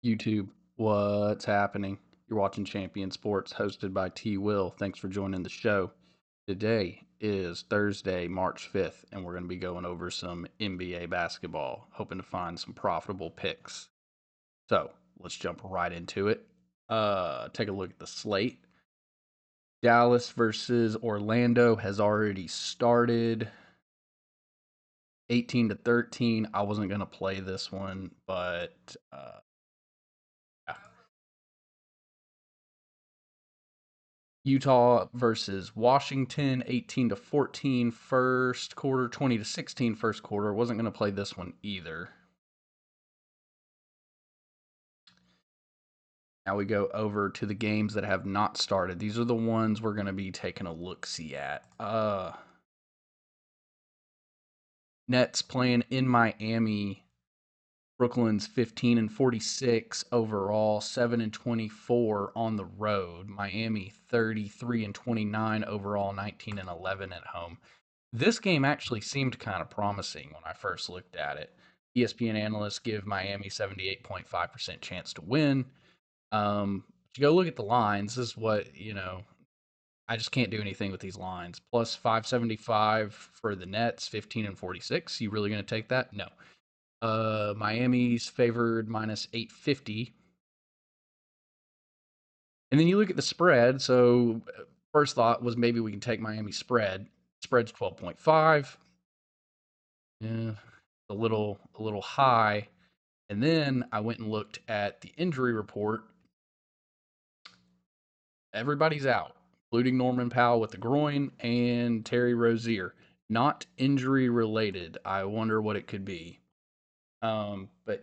YouTube, what's happening? You're watching Champion Sports, hosted by T. Will. Thanks for joining the show. Today is Thursday, March 5th, and we're going to be going over some NBA basketball, hoping to find some profitable picks. So let's jump right into it. Take a look at the slate. Dallas versus Orlando has already started. 18-13. I wasn't going to play this one, but yeah. Utah versus Washington, 18-14 first quarter, 20-16 first quarter. Wasn't going to play this one either. Now we go over to the games that have not started. These are the ones we're going to be taking a look-see at. Nets playing in Miami. Brooklyn's 15-46 overall, 7-24 on the road. Miami 33-29 overall, 19-11 at home. This game actually seemed kind of promising when I first looked at it. ESPN analysts give Miami 78.5% chance to win. If you go look at the lines, this is what, I just can't do anything with these lines. Plus 575 for the Nets, 15-46. You really going to take that? No. Miami's favored minus 850. And then you look at the spread. So first thought was maybe we can take Miami spread. Spread's 12.5. Yeah, a little high. And then I went and looked at the injury report. Everybody's out, including Norman Powell with the groin and Terry Rozier. Not injury related. I wonder what it could be. But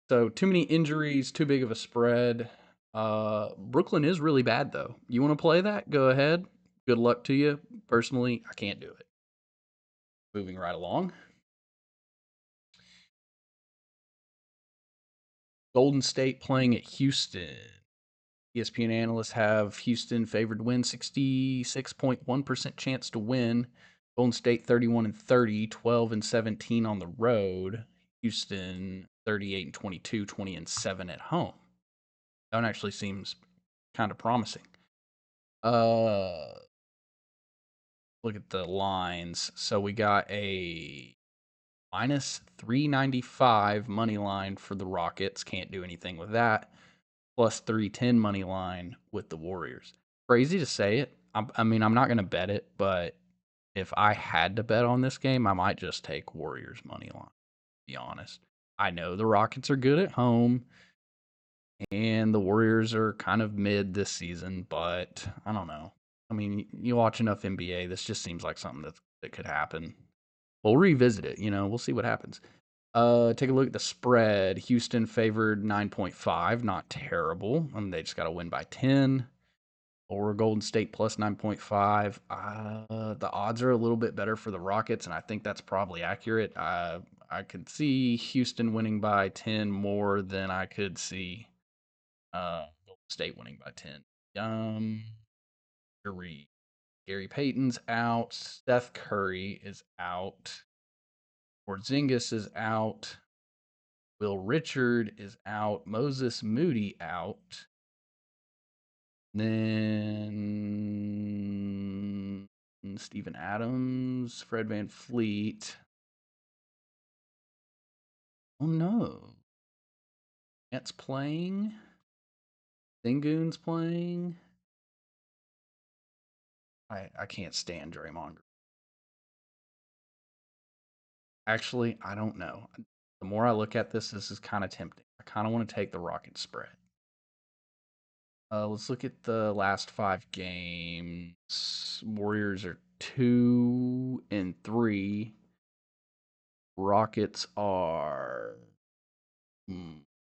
so too many injuries, too big of a spread. Brooklyn is really bad though. You want to play that? Go ahead. Good luck to you. Personally, I can't do it. Moving right along. Golden State playing at Houston. ESPN analysts have Houston favored to win, 66.1% chance to win. Golden State 31-30, 12-17 on the road. Houston 38-22, 20-7 at home. That one actually seems kind of promising. Look at the lines. So we got a minus 395 money line for the Rockets. Can't do anything with that. Plus 310 money line with the Warriors. Crazy to say it. I'm not going to bet it, but if I had to bet on this game, I might just take Warriors money line, to be honest. I know the Rockets are good at home and the Warriors are kind of mid this season, but I don't know. I mean, you watch enough NBA, this just seems like something that could happen. We'll revisit it, we'll see what happens. Take a look at the spread. Houston favored 9.5, not terrible. I mean, they just got to win by 10. Or Golden State plus 9.5. The odds are a little bit better for the Rockets, and I think that's probably accurate. I could see Houston winning by 10 more than I could see Golden State winning by 10. Gary Payton's out. Steph Curry is out. Porzingis is out. Will Richard is out. Moses Moody out. Then Steven Adams, Fred VanVleet. Oh no. Nets playing. Sengun's playing. I can't stand Draymond. Actually, I don't know. The more I look at this is kind of tempting. I kind of want to take the Rocket spread. Let's look at the last 5 games. Warriors are 2-3. Rockets are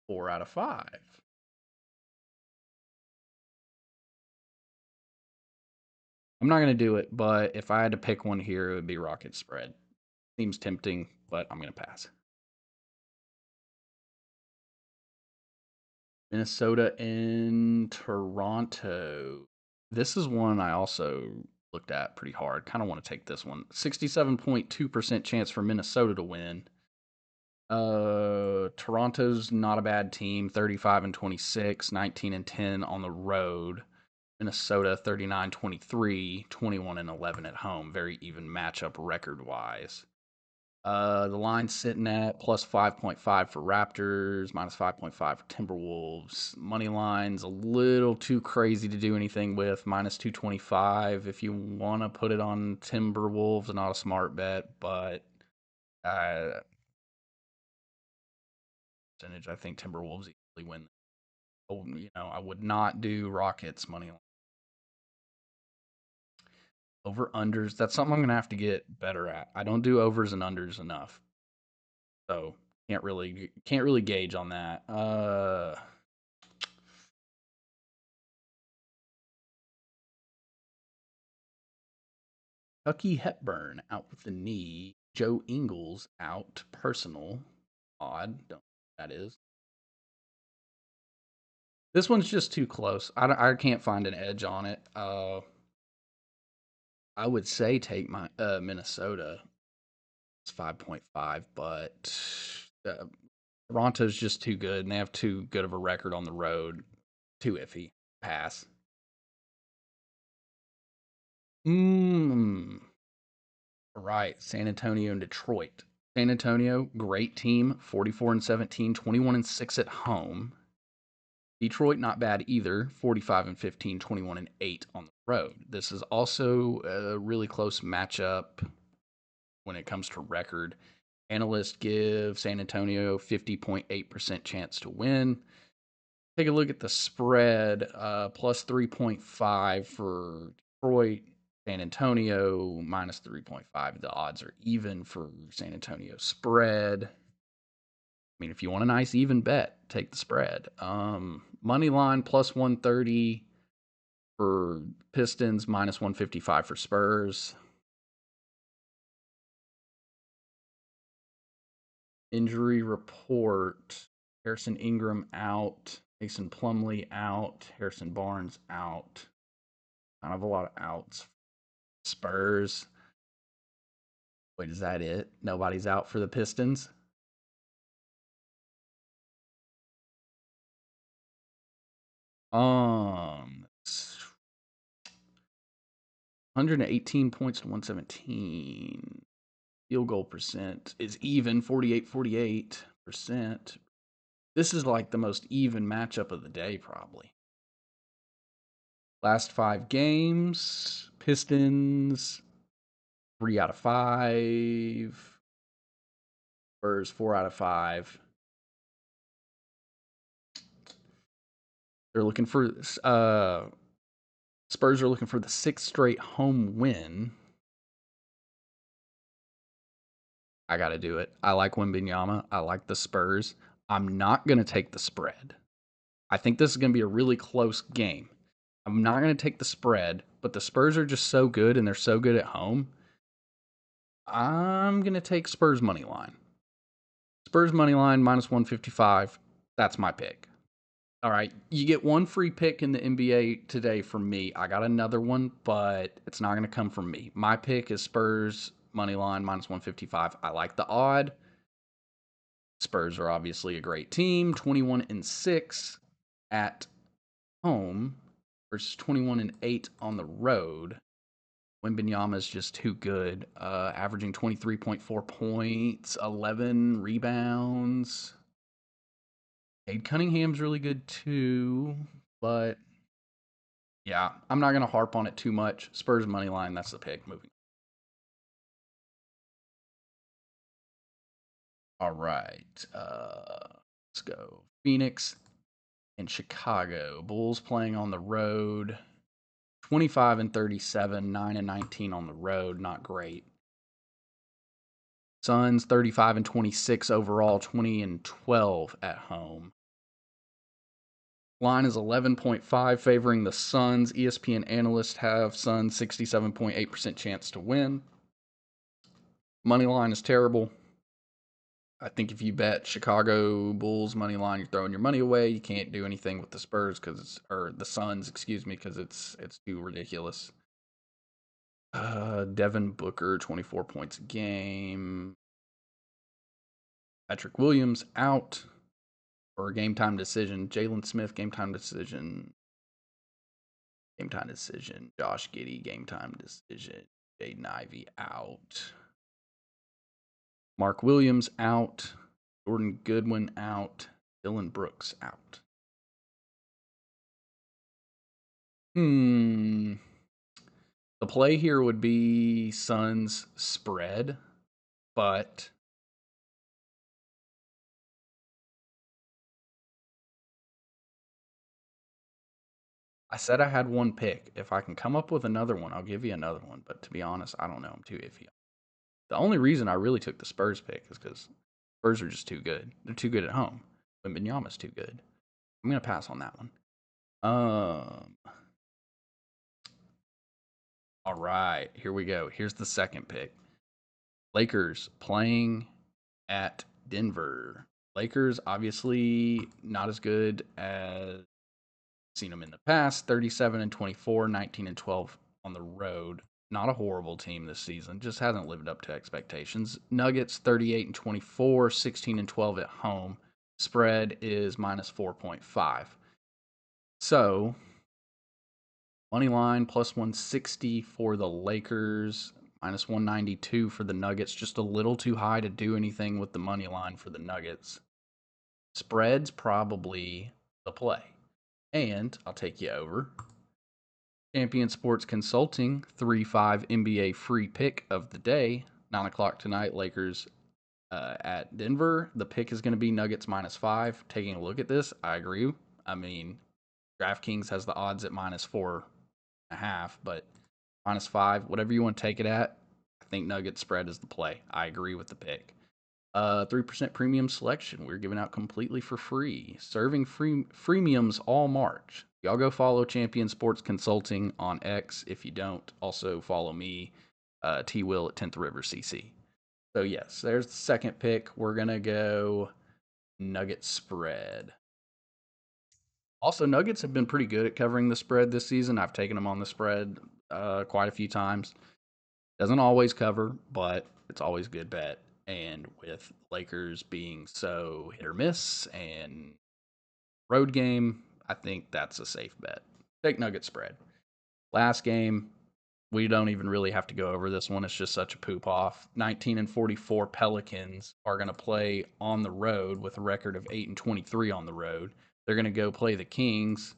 4 out of 5. I'm not going to do it, but if I had to pick one here, it would be Rocket spread. Seems tempting, but I'm going to pass. Minnesota and Toronto. This is one I also looked at pretty hard. Kind of want to take this one. 67.2% chance for Minnesota to win. Toronto's not a bad team, 35-26, 19-10 on the road. Minnesota 39-23, 21-11 at home. Very even matchup record wise. The line's sitting at plus 5.5 for Raptors, minus 5.5 for Timberwolves. Money line's a little too crazy to do anything with, minus 225 if you want to put it on Timberwolves. Not a smart bet, but percentage, I think Timberwolves easily win. Oh, I would not do Rockets money line. Over unders. That's something I'm gonna have to get better at. I don't do overs and unders enough, so can't really gauge on that. Tucky Hepburn out with the knee. Joe Ingles out. Personal. Odd. Don't know what that is. This one's just too close. I can't find an edge on it. I would say take my Minnesota. It's 5.5, but uh, Toronto's just too good, and they have too good of a record on the road. Too iffy. Pass. Mmm. Right. San Antonio and Detroit. San Antonio, great team, 44-17, 21-6 at home. Detroit, not bad either, 45-15, 21-8 on the road. This is also a really close matchup when it comes to record. Analysts give San Antonio 50.8% chance to win. Take a look at the spread, plus 3.5 for Detroit. San Antonio minus 3.5. The odds are even for San Antonio spread. I mean, if you want a nice even bet, take the spread. Money line plus 130 for Pistons, minus 155 for Spurs. Injury report: Harrison Ingram out, Mason Plumlee out, Harrison Barnes out. Kind of a lot of outs. Spurs. Wait, is that it? Nobody's out for the Pistons? It's 118 points to 117. Field goal percent is even, 48%. This is like the most even matchup of the day, probably. Last 5 games, Pistons 3 out of 5. Spurs 4 out of 5. They're looking for Spurs are looking for the 6th straight home win. I got to do it. I like Wembanyama. I like the Spurs. I'm not going to take the spread. I think this is going to be a really close game. I'm not going to take the spread, but the Spurs are just so good and they're so good at home. I'm going to take Spurs money line. Spurs money line minus 155. That's my pick. All right, you get one free pick in the NBA today from me. I got another one, but it's not going to come from me. My pick is Spurs money line minus 155. I like the odd. Spurs are obviously a great team, 21-6 at home versus 21-8 on the road. Wembanyama is just too good, averaging 23.4 points, 11 rebounds. Cade Cunningham's really good too, but yeah, I'm not going to harp on it too much. Spurs money line, that's the pick. Moving. All right, let's go. Phoenix and Chicago. Bulls playing on the road. 25-37, 9-19 on the road. Not great. Suns 35-26 overall, 20-12 at home. Line is 11.5 favoring the Suns. ESPN analysts have Suns 67.8% chance to win. Money line is terrible. I think if you bet Chicago Bulls money line, you're throwing your money away. You can't do anything with the Spurs or the Suns, excuse me, because it's too ridiculous. Devin Booker, 24 points a game. Patrick Williams out for a game time decision. Jalen Smith, game time decision. Game time decision. Josh Giddey, game time decision. Jaden Ivey out. Mark Williams out. Jordan Goodwin out. Dylan Brooks out. The play here would be Suns spread, but I said I had one pick. If I can come up with another one, I'll give you another one. But to be honest, I don't know. I'm too iffy. The only reason I really took the Spurs pick is because Spurs are just too good. They're too good at home. Wembanyama's too good. I'm gonna pass on that one. All right, here we go. Here's the second pick. Lakers playing at Denver. Lakers obviously not as good as seen them in the past. 37 and 24, 19 and 12 on the road. Not a horrible team this season. Just hasn't lived up to expectations. Nuggets 38 and 24, 16 and 12 at home. Spread is minus 4.5. So, money line plus 160 for the Lakers, minus 192 for the Nuggets. Just a little too high to do anything with the money line for the Nuggets. Spread's probably the play. And I'll take you over. Champion Sports Consulting, 3-5 NBA free pick of the day. 9 o'clock tonight, Lakers at Denver. The pick is going to be Nuggets -5. Taking a look at this, I agree. I mean, DraftKings has the odds at -4.5, but -5, whatever you want to take it at, I think Nuggets spread is the play. I agree with the pick. 3% premium selection we're giving out completely for free. Serving freemiums all March. Y'all go follow Champion Sports Consulting on X. If you don't, also follow me, T Will at 10th River CC. So yes, there's the second pick. We're gonna go Nugget spread. Also, Nuggets have been pretty good at covering the spread this season. I've taken them on the spread quite a few times. Doesn't always cover, but it's always a good bet. And with Lakers being so hit or miss and road game, I think that's a safe bet. Take Nugget spread. Last game, we don't even really have to go over this one. It's just such a poop off. 19 and 44 Pelicans are going to play on the road with a record of 8 and 23 on the road. They're going to go play the Kings,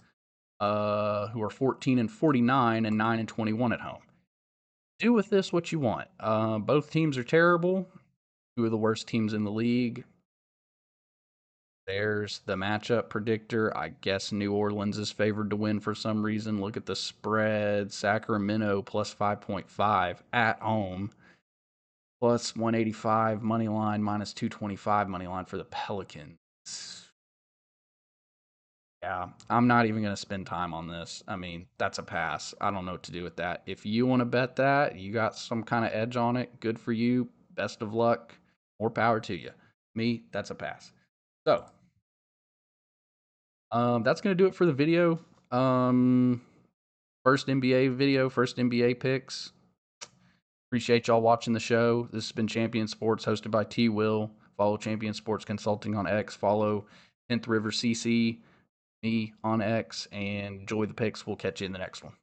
who are 14 and 49 and 9 and 21 at home. Do with this what you want. Both teams are terrible. Two of the worst teams in the league. There's the matchup predictor. I guess New Orleans is favored to win for some reason. Look at the spread. Sacramento plus 5.5 at home. Plus 185 money line, minus 225 money line for the Pelicans. Yeah, I'm not even going to spend time on this. I mean, that's a pass. I don't know what to do with that. If you want to bet that, you got some kind of edge on it, good for you. Best of luck. More power to you. Me, that's a pass. So, that's going to do it for the video. First NBA video, first NBA picks. Appreciate y'all watching the show. This has been Champion Sports, hosted by T Will. Follow Champion Sports Consulting on X. Follow 10th River CC, me on X, and enjoy the picks. We'll catch you in the next one.